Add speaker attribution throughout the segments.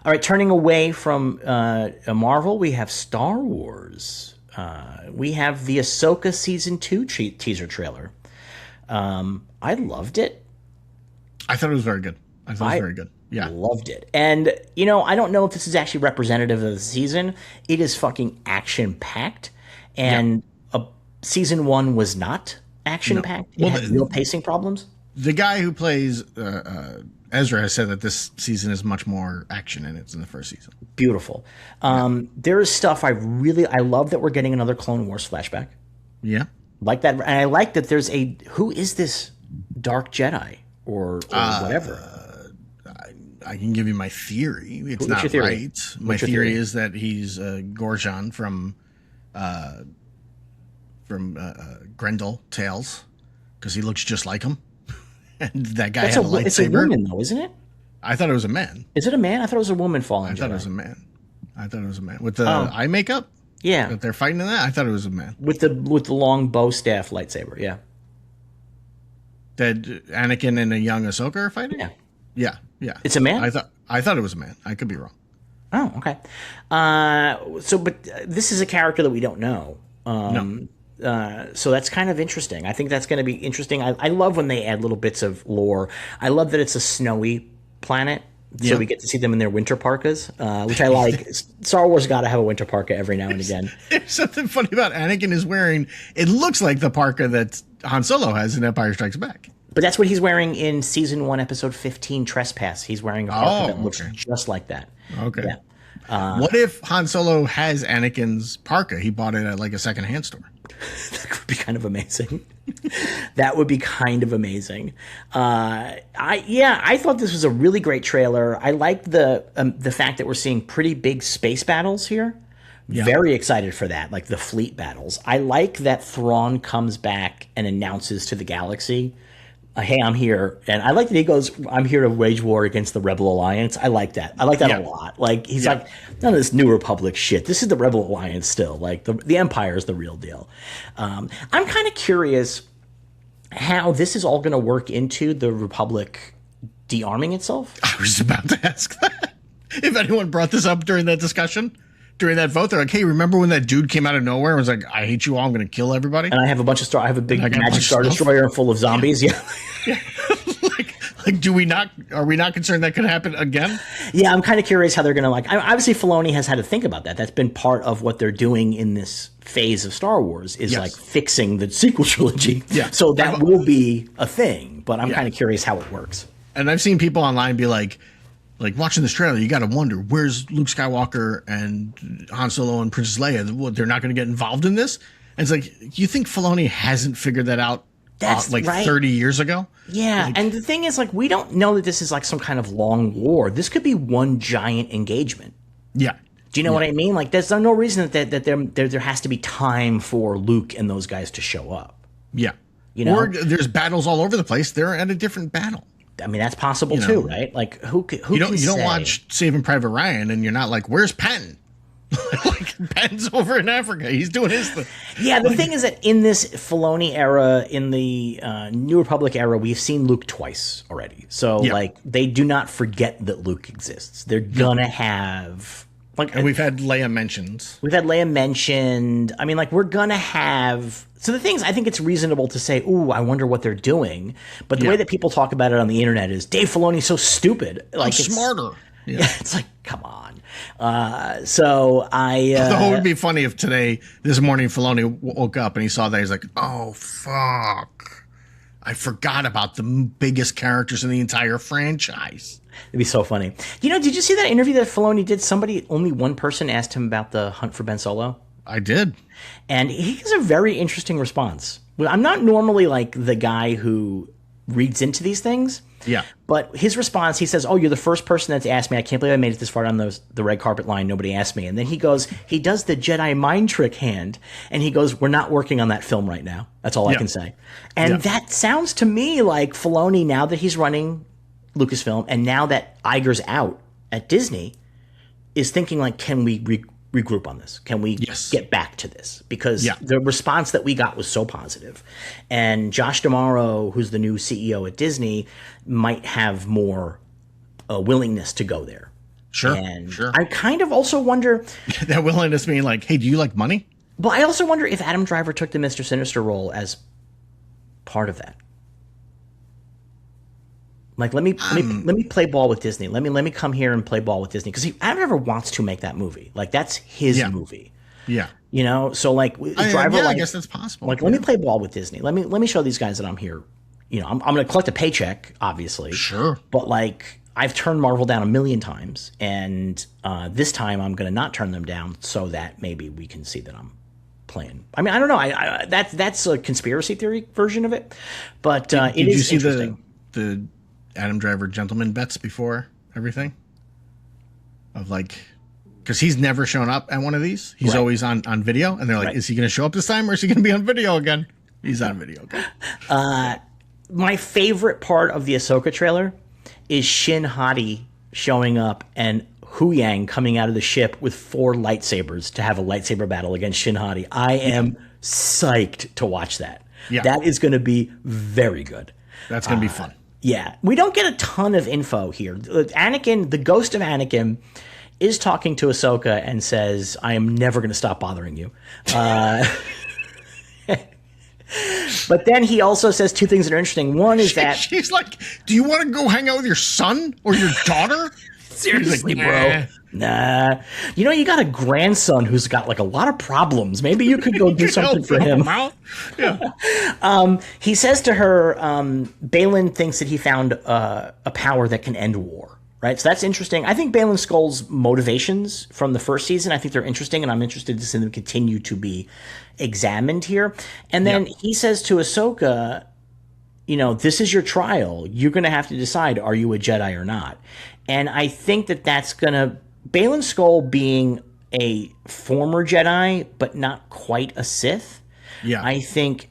Speaker 1: All right, turning away from Marvel, we have Star Wars. We have the Ahsoka season 2 teaser trailer. I loved it.
Speaker 2: I thought it was very good. I thought it was very good. Yeah.
Speaker 1: Loved it. And, I don't know if this is actually representative of the season. It is fucking action-packed. And season 1 was not action-packed. It had real pacing problems.
Speaker 2: The guy who plays Ezra has said that this season is much more action in it than the first season.
Speaker 1: Beautiful. There is stuff I love that we're getting another Clone Wars flashback.
Speaker 2: Yeah.
Speaker 1: Like that. And I like that there's who is this Dark Jedi or whatever?
Speaker 2: I can give you my theory. It's not right. My theory is that he's Gorjan from Grendel Tales, because he looks just like him. And that guy had a lightsaber.
Speaker 1: It's a woman, though, isn't it?
Speaker 2: I thought it was a man.
Speaker 1: Is it a man? I thought it was a woman falling.
Speaker 2: I thought it was a man. With the eye makeup.
Speaker 1: Yeah,
Speaker 2: that they're fighting in that. I thought it was a man
Speaker 1: with the long bow staff lightsaber. Yeah.
Speaker 2: That Anakin and a young Ahsoka are fighting. Yeah.
Speaker 1: It's a man.
Speaker 2: I thought it was a man. I could be wrong.
Speaker 1: Oh, okay. But this is a character that we don't know.
Speaker 2: No.
Speaker 1: So that's kind of interesting. I think that's going to be interesting. I love when they add little bits of lore. I love that it's a snowy planet, so we get to see them in their winter parkas, which I like. Star Wars got to have a winter parka every now and again.
Speaker 2: There's something funny about Anakin is wearing. It looks like the parka that Han Solo has in Empire Strikes Back.
Speaker 1: But that's what he's wearing in season 1, episode 15, Trespass. He's wearing a parka that looks just like that.
Speaker 2: Okay. Yeah. What if Han Solo has Anakin's parka? He bought it at like a secondhand store.
Speaker 1: That would be kind of amazing. I thought this was a really great trailer. I liked the fact that we're seeing pretty big space battles here. Yeah. Very excited for that, like the fleet battles. I like that Thrawn comes back and announces to the galaxy, hey, I'm here. And I like that he goes, I'm here to wage war against the Rebel Alliance. I like that. I like that a lot. Like, he's like, none of this New Republic shit. This is the Rebel Alliance still. Like, the Empire is the real deal. I'm kind of curious how this is all going to work into the Republic de-arming itself.
Speaker 2: I was about to ask that. If anyone brought this up during that discussion, during that vote, they're like, hey, remember when that dude came out of nowhere and was like, I hate you all, I'm going to kill everybody?
Speaker 1: And I have a bunch of I have a big magic Star Destroyer full of zombies. Yeah.
Speaker 2: Are we not concerned that could happen again?
Speaker 1: Yeah, I'm kind of curious how they're going to obviously Filoni has had to think about that. That's been part of what they're doing in this phase of Star Wars is like fixing the sequel trilogy. Yeah. So that will be a thing, but I'm kind of curious how it works.
Speaker 2: And I've seen people online be like watching this trailer, you got to wonder, where's Luke Skywalker and Han Solo and Princess Leia? What, they're not going to get involved in this? And it's like, you think Filoni hasn't figured that out? That's 30 years ago?
Speaker 1: Yeah, and the thing is, we don't know that this is like some kind of long war. This could be one giant engagement.
Speaker 2: Yeah.
Speaker 1: Do you know what I mean? Like, there's no reason that there has to be time for Luke and those guys to show up.
Speaker 2: Yeah. Or there's battles all over the place. They're at a different battle.
Speaker 1: I mean, that's possible too, right? Like, who
Speaker 2: you don't watch Saving Private Ryan and you're not like, where's Patton? Patton's over in Africa. He's doing his thing.
Speaker 1: Yeah, the thing is that in this Filoni era, in the New Republic era, we've seen Luke twice already. So, they do not forget that Luke exists. They're gonna have...
Speaker 2: and we've had Leia mentioned.
Speaker 1: I mean, we're gonna have... So the thing is, I think it's reasonable to say, ooh, I wonder what they're doing. But the way that people talk about it on the internet is, Dave Filoni's so stupid.
Speaker 2: Like, smarter.
Speaker 1: Yeah, it's like, come on. So I
Speaker 2: thought it would be funny if this morning, Filoni woke up and he saw that. He's like, oh, fuck. I forgot about the biggest characters in the entire franchise.
Speaker 1: It'd be so funny. Did you see that interview that Filoni did? Only one person asked him about the Hunt for Ben Solo.
Speaker 2: I did.
Speaker 1: And he has a very interesting response. I'm not normally the guy who reads into these things.
Speaker 2: Yeah.
Speaker 1: But his response, he says, oh, you're the first person that's asked me. I can't believe I made it this far down the red carpet line. Nobody asked me. And then he does the Jedi mind trick hand. And he goes, we're not working on that film right now. That's all I can say. And that sounds to me like Filoni, now that he's running Lucasfilm and now that Iger's out at Disney, is thinking can we regroup on this? Can we get back to this? Because the response that we got was so positive. And Josh D'Amaro, who's the new CEO at Disney, might have more willingness to go there.
Speaker 2: Sure.
Speaker 1: And
Speaker 2: sure.
Speaker 1: I kind of also wonder
Speaker 2: that willingness being like, hey, do you like money?
Speaker 1: But I also wonder if Adam Driver took the Mr. Sinister role as part of that. Like, let me play ball with Disney. Let me come here and play ball with Disney, because Adam Driver wants to make that movie. Like, that's his movie.
Speaker 2: Yeah.
Speaker 1: You know, so like Driver,
Speaker 2: I guess that's possible.
Speaker 1: Like, let me play ball with Disney. Let me show these guys that I'm here. You know, I'm going to collect a paycheck, obviously.
Speaker 2: Sure.
Speaker 1: But like, I've turned Marvel down 1,000,000 times, and this time I'm going to not turn them down so that maybe we can see that I'm playing. I mean, I don't know. That's a conspiracy theory version of it, but it is
Speaker 2: Did you see
Speaker 1: interesting.
Speaker 2: the Adam Driver gentleman bets before everything? Of like, because he's never shown up at one of these. He's always on video, and they're like, is he going to show up this time, or is he going to be on video again? He's on video again.
Speaker 1: My favorite part of the Ahsoka trailer is Shin Hati showing up and Hu Yang coming out of the ship with 4 lightsabers to have a lightsaber battle against Shin Hati. I am psyched to watch that.
Speaker 2: Yeah.
Speaker 1: That is going to be very good.
Speaker 2: That's going to be fun.
Speaker 1: Yeah. We don't get a ton of info here. Anakin, the ghost of Anakin, is talking to Ahsoka and says, I am never going to stop bothering you. But then he also says 2 things that are interesting. One is that
Speaker 2: she's like, do you want to go hang out with your son or your daughter?
Speaker 1: seriously,
Speaker 2: like,
Speaker 1: bro. Nah. You know, you got a grandson who's got like a lot of problems. Maybe you could go do something for him.
Speaker 2: Yeah.
Speaker 1: He says to her, Balin thinks that he found a power that can end war. Right. So that's interesting. I think Balin Skull's motivations from the first season, I think they're interesting, and I'm interested to see them continue to be examined here. And then he says to Ahsoka, you know, this is your trial. You're going to have to decide, are you a Jedi or not? And I think that that's going to, Balin Skull being a former Jedi, but not quite a Sith, I think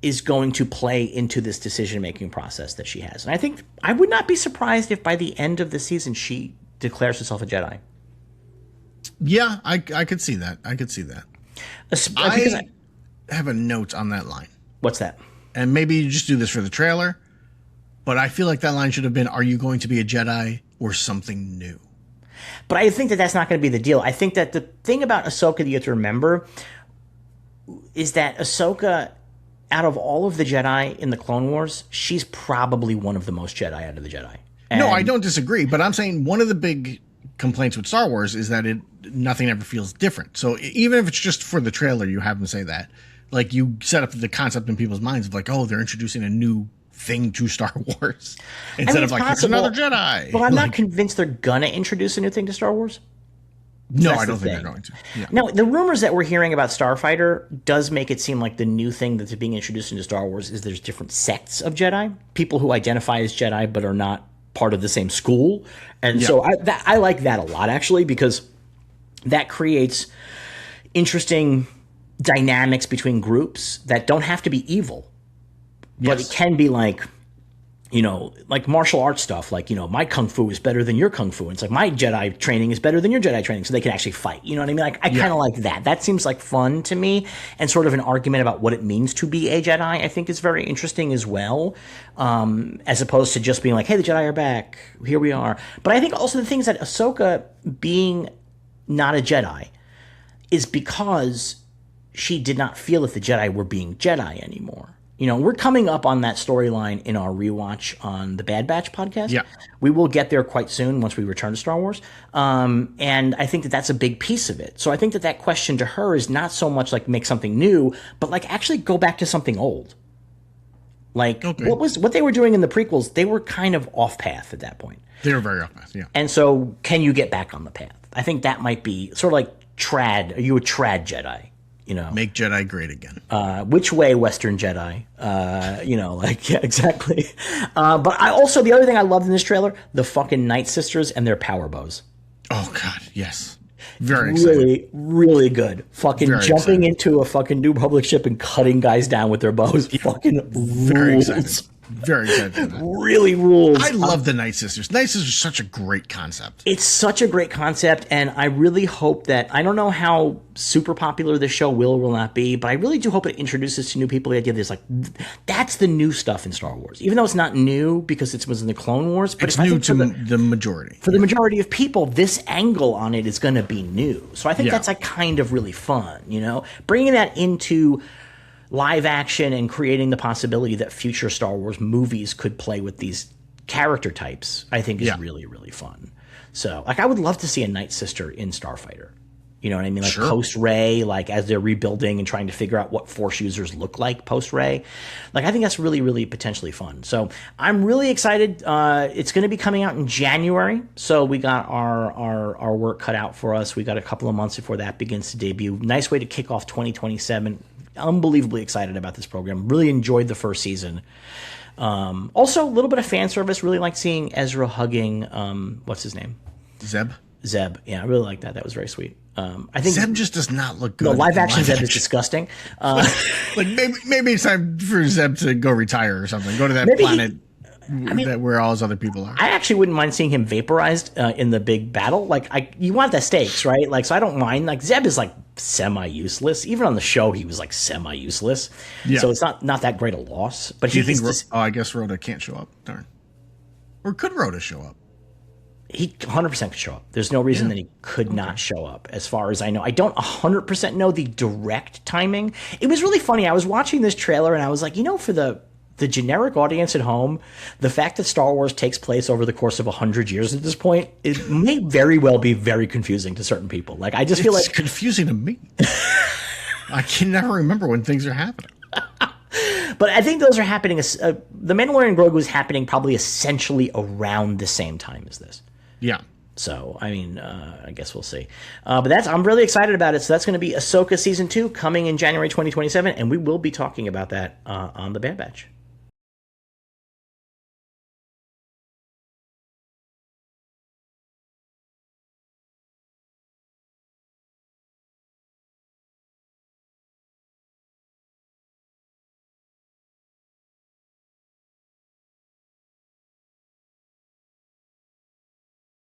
Speaker 1: is going to play into this decision-making process that she has. And I think I would not be surprised if by the end of the season she declares herself a Jedi.
Speaker 2: Yeah, I could see that. I could see that. I have a note on that line.
Speaker 1: What's that?
Speaker 2: And maybe you just do this for the trailer, but I feel like that line should have been, are you going to be a Jedi or something new?
Speaker 1: But I think that that's not going to be the deal. I think that the thing about Ahsoka that you have to remember is that Ahsoka, out of all of the Jedi in the Clone Wars, she's probably one of the most Jedi out of the Jedi. And
Speaker 2: no, I don't disagree, but I'm saying one of the big complaints with Star Wars is that nothing ever feels different. So even if it's just for the trailer, you have them say that. Like, you set up the concept in people's minds of like, oh, they're introducing a new thing to Star Wars instead of like, it's another Jedi.
Speaker 1: But I'm not convinced they're gonna introduce a new thing to Star Wars.
Speaker 2: No, I don't think they're going to. Yeah.
Speaker 1: Now, the rumors that we're hearing about Starfighter does make it seem like the new thing that's being introduced into Star Wars is there's different sects of Jedi, people who identify as Jedi but are not part of the same school. And so I like that a lot, actually, because that creates interesting dynamics between groups that don't have to be evil, but it can be like, you know, like martial arts stuff, like, you know, my kung fu is better than your kung fu. And it's like, my Jedi training is better than your Jedi training, so they can actually fight. You know what I mean? Like, I kind of like that. That seems like fun to me, and sort of an argument about what it means to be a Jedi, I think is very interesting as well, as opposed to just being like, hey, the Jedi are back. Here we are. But I think also the things that Ahsoka being not a Jedi is because she did not feel that the Jedi were being Jedi anymore. You know, we're coming up on that storyline in our rewatch on the Bad Batch podcast.
Speaker 2: Yeah.
Speaker 1: We will get there quite soon once we return to Star Wars. And I think that that's a big piece of it. So I think that that question to her is not so much like make something new, but like actually go back to something old. Like what they were doing in the prequels, they were kind of off path at that point.
Speaker 2: They were very off path, yeah.
Speaker 1: And so can you get back on the path? I think that might be sort of like trad. Are you a trad Jedi? You know,
Speaker 2: make Jedi great again.
Speaker 1: Which way, Western Jedi? You know, like, yeah, exactly. But I also, the other thing I loved in this trailer, the fucking Nightsisters and their power bows.
Speaker 2: Oh God, yes, very
Speaker 1: really,
Speaker 2: exciting.
Speaker 1: really good. Fucking
Speaker 2: very
Speaker 1: jumping into a fucking New Republic ship and cutting guys down with their bows. Fucking
Speaker 2: very
Speaker 1: rules.
Speaker 2: exciting. Very excited for that.
Speaker 1: Really rules.
Speaker 2: I love the Nightsisters. Nightsisters is such a great concept.
Speaker 1: It's such a great concept, and I really hope that, I don't know how super popular this show will or will not be, but I really do hope it introduces to new people the idea that like, that's the new stuff in Star Wars. Even though it's not new because it was in the Clone Wars, but
Speaker 2: it's new to the majority.
Speaker 1: For the majority of people, this angle on it is going to be new. So I think that's like kind of really fun, you know? Bringing that into live action and creating the possibility that future Star Wars movies could play with these character types, I think is really, really fun. So, like, I would love to see a Night Sister in Starfighter. You know what I mean? Like, post Rey, like, as they're rebuilding and trying to figure out what Force users look like post Rey. Like, I think that's really, really potentially fun. So, I'm really excited. It's going to be coming out in January. So, we got our work cut out for us. We got a couple of months before that begins to debut. Nice way to kick off 2027. Unbelievably excited about this program. Really enjoyed the first season. Also, a little bit of fan service. Really liked seeing Ezra hugging, what's his name?
Speaker 2: Zeb.
Speaker 1: Yeah, I really like that. That was very sweet. I think
Speaker 2: Zeb just does not look good.
Speaker 1: No, live action Zeb is disgusting.
Speaker 2: Like maybe it's time for Zeb to go retire or something. Go to that planet. Where all his other people are.
Speaker 1: I actually wouldn't mind seeing him vaporized in the big battle. Like, you want the stakes, right? Like, so I don't mind. Like, Zeb is like semi-useless. Even on the show, he was like semi-useless. Yeah. So it's not that great a loss. But
Speaker 2: do you think? I guess Rhoda can't show up. Darn. Or could Rhoda show up?
Speaker 1: He 100% could show up. There's no reason that he could not show up, as far as I know. I don't 100% know the direct timing. It was really funny. I was watching this trailer and I was like, you know, for the generic audience at home, the fact that Star Wars takes place over the course of 100 years at this point, it may very well be very confusing to certain people. Like, I just feel like
Speaker 2: it's confusing to me. I can never remember when things are happening.
Speaker 1: But I think those are happening. The Mandalorian Grogu is happening probably essentially around the same time as this.
Speaker 2: Yeah.
Speaker 1: So, I mean, I guess we'll see. But I'm really excited about it. So that's going to be Ahsoka Season 2 coming in January 2027, and we will be talking about that on The Bad Batch.